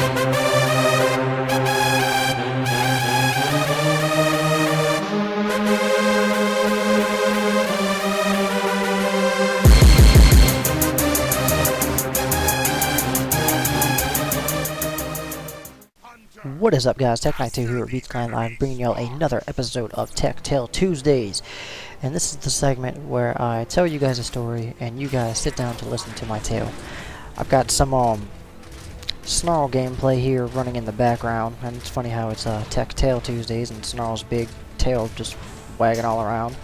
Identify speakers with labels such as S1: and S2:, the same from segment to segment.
S1: What is up, guys? TekTale here at Beats Clan Live, bringing y'all another episode of TekTale Tuesdays. And this is the segment where I tell you guys a story and you guys sit down to listen to my tale. I've got some Snarl gameplay here running in the background, and it's funny how it's TekTale Tuesdays and Snarl's big tail just wagging all around.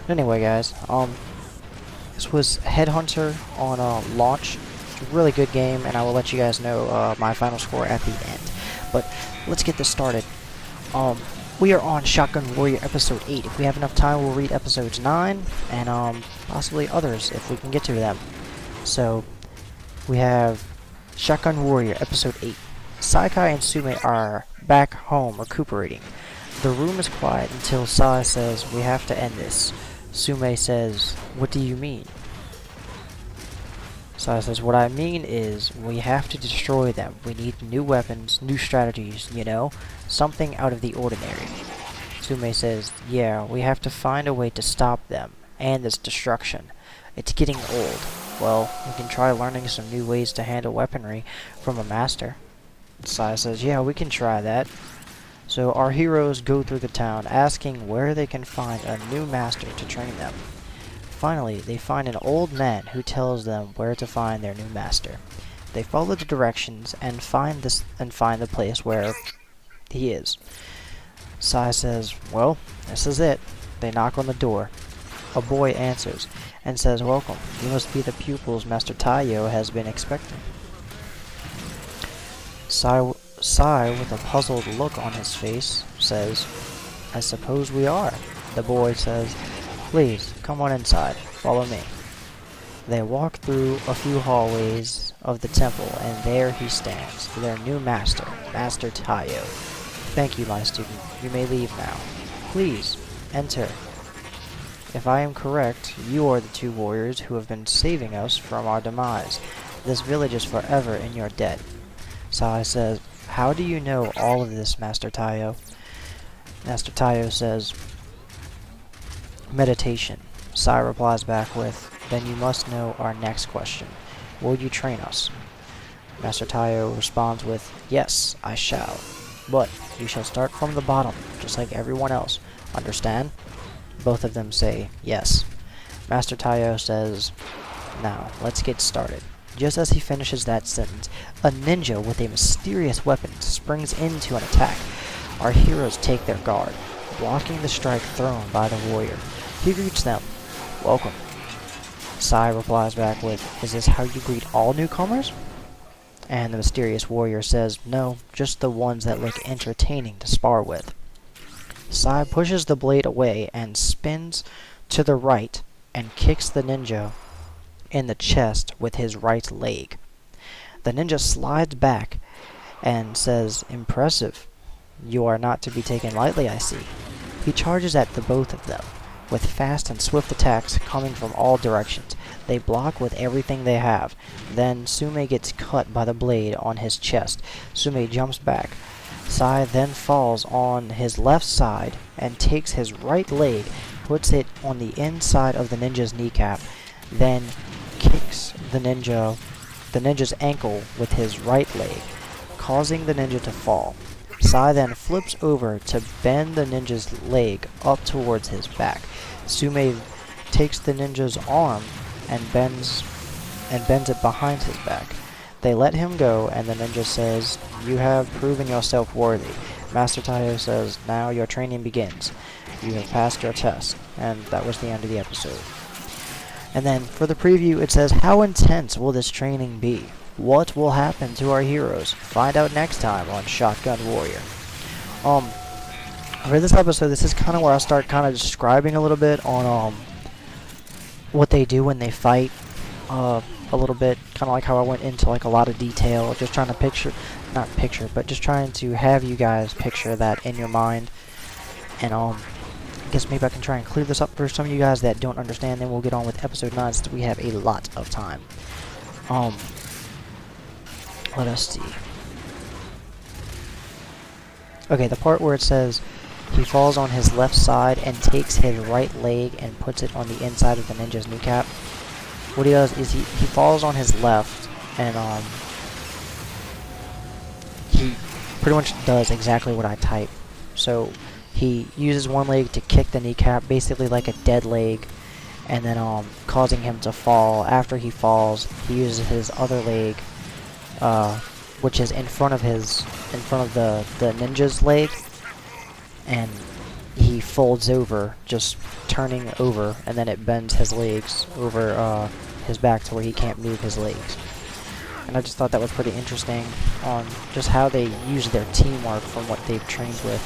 S1: But anyway, guys, this was Headhunter on launch. It's a really good game, and I will let you guys know my final score at the end. But let's get this started. We are on Shotgun Warrior episode 8. If we have enough time, we'll read episodes 9 and possibly others if we can get to them. So we have Shotgun Warrior episode 8. Saikai and Sume are back home recuperating. The room is quiet until Sai says, "We have to end this." Sume says, "What do you mean?" Sai says, "What I mean is, we have to destroy them. We need new weapons, new strategies, you know? Something out of the ordinary." Sume says, "Yeah, we have to find a way to stop them, and this destruction. It's getting old. Well, we can try learning some new ways to handle weaponry from a master." Sai says, "Yeah, we can try that." So our heroes go through the town, asking where they can find a new master to train them. Finally, they find an old man who tells them where to find their new master. They follow the directions and find the place where he is. Sai says, "Well, this is it." They knock on the door. A boy answers and says, "Welcome. You must be the pupils Master Taiyo has been expecting." Sai, with a puzzled look on his face, says, "I suppose we are." The boy says, "Please, come on inside. Follow me." They walk through a few hallways of the temple, and there he stands, their new master, Master Taiyo. "Thank you, my student. You may leave now. Please, enter. If I am correct, you are the two warriors who have been saving us from our demise. This village is forever in your debt." Sai says, "How do you know all of this, Master Taiyo?" Master Taiyo says, "Meditation." Sai replies back with, "Then you must know our next question. Will you train us?" Master Taiyo responds with, "Yes, I shall. But you shall start from the bottom, just like everyone else. Understand?" Both of them say, "Yes." Master Taiyo says, "Now, let's get started." Just as he finishes that sentence, a ninja with a mysterious weapon springs into an attack. Our heroes take their guard, blocking the strike thrown by the warrior. He greets them, "Welcome." Sai replies back with, "Is this how you greet all newcomers?" And the mysterious warrior says, "No, just the ones that look entertaining to spar with." Sai pushes the blade away and spins to the right and kicks the ninja in the chest with his right leg. The ninja slides back and says, "Impressive. You are not to be taken lightly, I see." He charges at the both of them, with fast and swift attacks coming from all directions. They block with everything they have. Then Sume gets cut by the blade on his chest. Sume jumps back. Sai then falls on his left side and takes his right leg, puts it on the inside of the ninja's kneecap, then kicks the ninja's ankle with his right leg, causing the ninja to fall. Sai then flips over to bend the ninja's leg up towards his back. Sume takes the ninja's arm and bends it behind his back. They let him go, and the ninja says, "You have proven yourself worthy." Master Taiyo says, "Now your training begins. You have passed your test." And that was the end of the episode. And then for the preview, it says, "How intense will this training be? What will happen to our heroes? Find out next time on Shotgun Warrior." For this episode, this is kind of where I start kind of describing a little bit on what they do when they fight. A little bit, kind of like how I went into like a lot of detail, just trying to but just trying to have you guys picture that in your mind. And I guess maybe I can try and clear this up for some of you guys that don't understand. Then we'll get on with episode 9 since we have a lot of time. Let us see. Okay, the part where it says he falls on his left side and takes his right leg and puts it on the inside of the ninja's kneecap. What he does is he falls on his left, and he pretty much does exactly what I type. So he uses one leg to kick the kneecap, basically like a dead leg, and then causing him to fall. After he falls, he uses his other leg, which is in front of the ninja's leg, and he folds over, just turning over, and then it bends his legs over his back to where he can't move his legs. And I just thought that was pretty interesting on just how they use their teamwork from what they've trained with.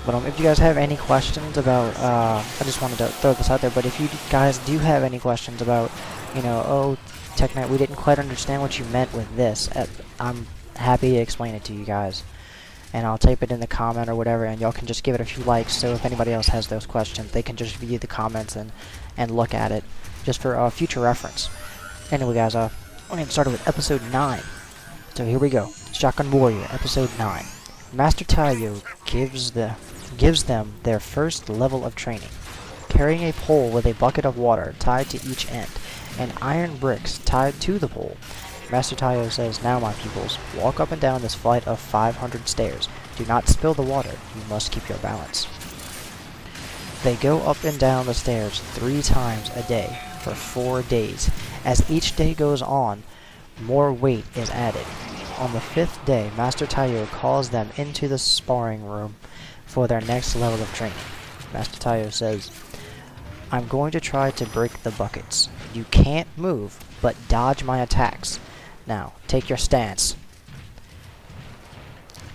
S1: But if you guys have any questions about, I just wanted to throw this out there, but if you guys do have any questions about, you know, oh, TekKnight, we didn't quite understand what you meant with this, I'm happy to explain it to you guys. And I'll type it in the comment or whatever, and y'all can just give it a few likes, so if anybody else has those questions, they can just view the comments and look at it, just for future reference. Anyway, guys, I'm going to start with episode 9. So here we go. Shotgun Warrior, episode 9. Master Taiyo gives them their first level of training. Carrying a pole with a bucket of water tied to each end, and iron bricks tied to the pole, Master Taiyo says, "Now, my pupils, walk up and down this flight of 500 stairs. Do not spill the water. You must keep your balance." They go up and down the stairs 3 times a day for 4 days. As each day goes on, more weight is added. On the 5th day, Master Taiyo calls them into the sparring room for their next level of training. Master Taiyo says, "I'm going to try to break the buckets. You can't move, but dodge my attacks. Now, take your stance."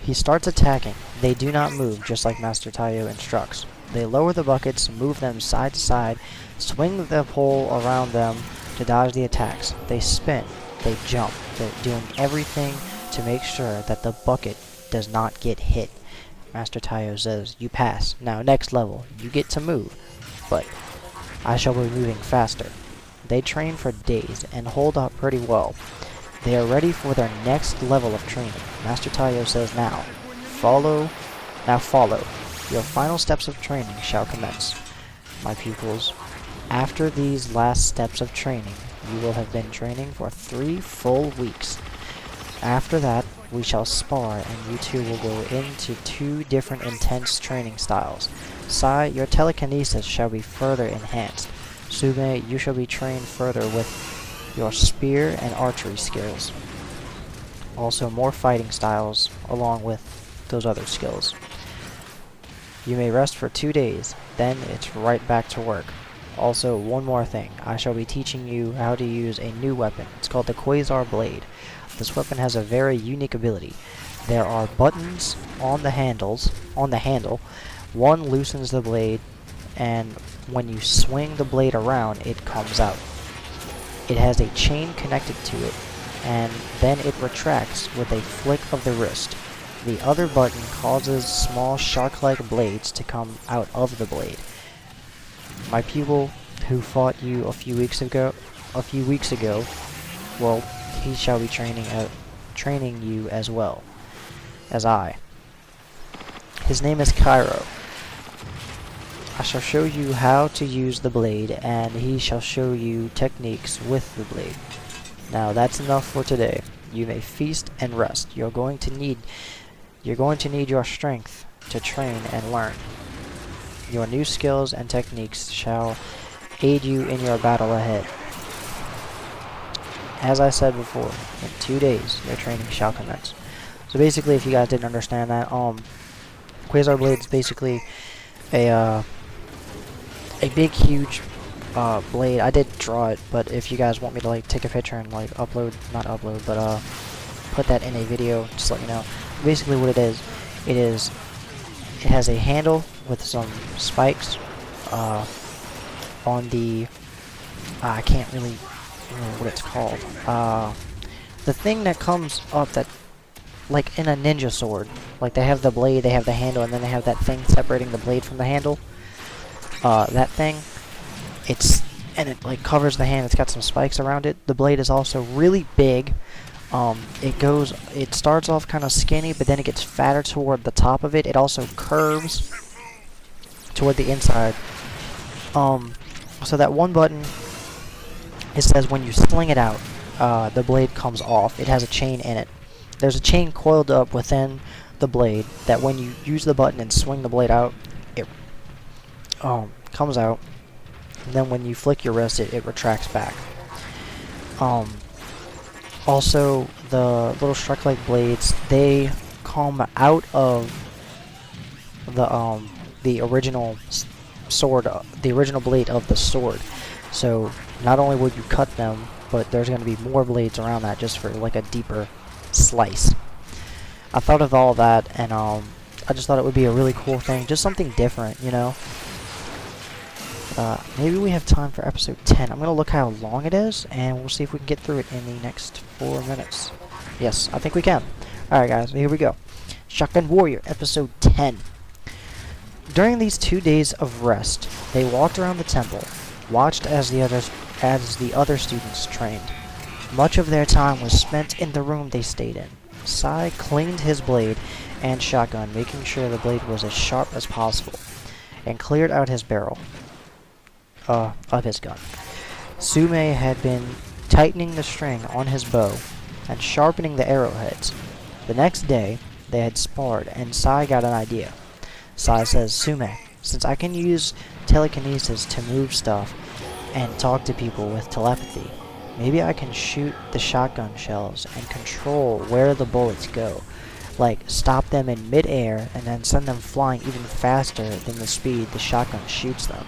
S1: He starts attacking. They do not move, just like Master Taiyo instructs. They lower the buckets, move them side to side, swing the pole around them to dodge the attacks. They spin, they jump. They're doing everything to make sure that the bucket does not get hit. Master Taiyo says, "You pass. Now, next level. You get to move, but I shall be moving faster." They train for days and hold up pretty well. They are ready for their next level of training. Master Taiyo says, Now follow. Your final steps of training shall commence. My pupils, after these last steps of training, you will have been training for 3 full weeks. After that, we shall spar, and you two will go into 2 different intense training styles. Sai, your telekinesis shall be further enhanced. Sume, you shall be trained further with your spear and archery skills. Also more fighting styles along with those other skills. You may rest for 2 days, then it's right back to work. Also, one more thing, I shall be teaching you how to use a new weapon. It's called the Quasar Blade. This weapon has a very unique ability. There are buttons on the handle. One loosens the blade, and when you swing the blade around, it comes out. It has a chain connected to it, and then it retracts with a flick of the wrist. The other button causes small shark-like blades to come out of the blade. My pupil, who fought you a few weeks ago, well, he shall be training you as well as I. His name is Cairo. I shall show you how to use the blade, and he shall show you techniques with the blade. Now that's enough for today. You may feast and rest. You're going to need your strength to train and learn. Your new skills and techniques shall aid you in your battle ahead. As I said before, in 2 days your training shall commence. So basically, if you guys didn't understand that, Quasar Blade is basically a big, huge blade. I did draw it, but if you guys want me to like take a picture and like put that in a video, just let me know. Basically, what it has a handle with some spikes on the I can't really remember what it's called. The thing that comes up that, like in a ninja sword, like they have the blade, they have the handle, and then they have that thing separating the blade from the handle. That thing, it like covers the hand. It's got some spikes around it. The blade is also really big, It starts off kind of skinny, but then it gets fatter toward the top of it. It also curves toward the inside. So that one button, it says when you sling it out, the blade comes off. It has a chain in it. There's a chain coiled up within the blade that when you use the button and swing the blade out, it comes out. And then when you flick your wrist, it retracts back. Also, the little strike-like blades, they come out of the original sword, the original blade of the sword. So not only would you cut them, but there's going to be more blades around that just for like a deeper slice. I thought of all that, and I just thought it would be a really cool thing, just something different, you know. Maybe we have time for episode 10. I'm going to look how long it is, and we'll see if we can get through it in the next 4 minutes. Yes, I think we can. Alright guys, here we go. Shotgun Warrior, episode 10. During these 2 days of rest, they walked around the temple, watched as the other students trained. Much of their time was spent in the room they stayed in. Sai cleaned his blade and shotgun, making sure the blade was as sharp as possible, and cleared out his barrel of his gun. Sume had been tightening the string on his bow and sharpening the arrowheads. The next day, they had sparred, and Sai got an idea. Sai says, Sume, since I can use telekinesis to move stuff and talk to people with telepathy, maybe I can shoot the shotgun shells and control where the bullets go. Like, stop them in mid-air and then send them flying even faster than the speed the shotgun shoots them.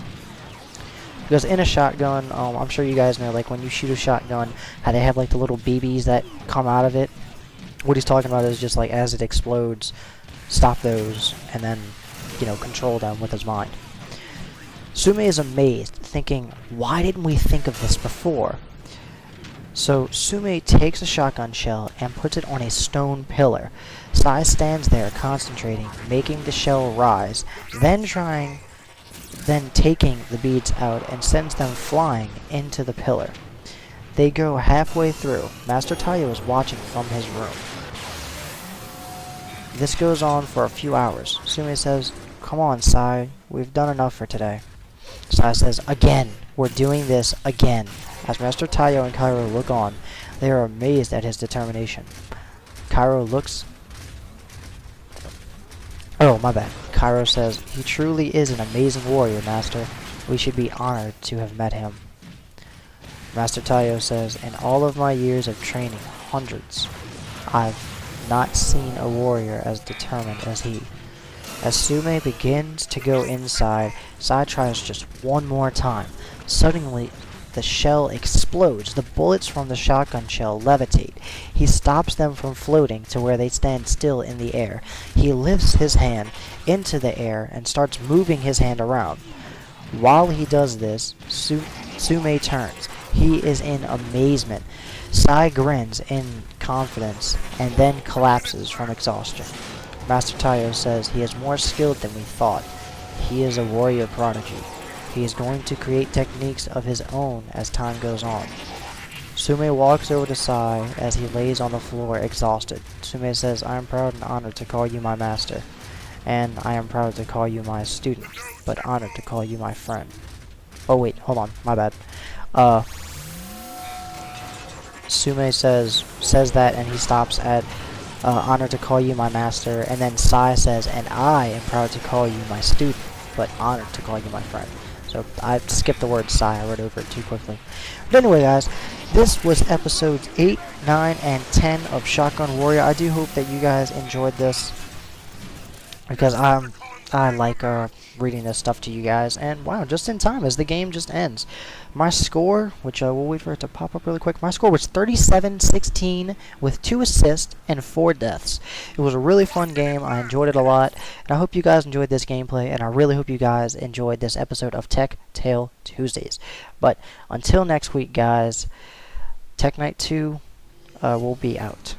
S1: Because in a shotgun, I'm sure you guys know, like when you shoot a shotgun, how they have like the little BBs that come out of it. What he's talking about is just like as it explodes, stop those, and then, you know, control them with his mind. Sume is amazed, thinking, why didn't we think of this before? So Sume takes a shotgun shell and puts it on a stone pillar. Sai stands there concentrating, making the shell rise, then taking the beads out and sends them flying into the pillar. They go halfway through. Master Tayo is watching from his room. This goes on for a few hours. Sume says, come on, Sai, we've done enough for today. Sai says, again, we're doing this again. As Master Tayo and Cairo look on, they are amazed at his determination. Cairo looks... Oh, my bad. Cairo says, he truly is an amazing warrior, Master. We should be honored to have met him. Master Tayo says, in all of my years of training, hundreds, I've not seen a warrior as determined as he. As Sume begins to go inside, Sai tries just one more time. Suddenly, the shell explodes. The bullets from the shotgun shell levitate. He stops them from floating to where they stand still in the air. He lifts his hand into the air and starts moving his hand around. While he does this, Sume turns. He is in amazement. Sai grins in confidence and then collapses from exhaustion. Master Tayo says he is more skilled than we thought. He is a warrior prodigy. He is going to create techniques of his own as time goes on. Sume walks over to Sai as he lays on the floor exhausted. Sume says, I am proud and honored to call you my master. And I am proud to call you my student, but honored to call you my friend. Oh wait, hold on, my bad. Sume says that and he stops at honored to call you my master, and then Sai says, and I am proud to call you my student, but honored to call you my friend. So I skipped the word Sai, I read over it too quickly. But anyway guys, this was episodes 8, 9, and 10 of Shotgun Warrior. I do hope that you guys enjoyed this, because I like reading this stuff to you guys, and wow, just in time as the game just ends. My score, which we'll wait for it to pop up really quick, my score was 37-16 with 2 assists and 4 deaths. It was a really fun game. I enjoyed it a lot, and I hope you guys enjoyed this gameplay, and I really hope you guys enjoyed this episode of TekTale Tuesdays. But until next week guys, Tek Night 2 will be out.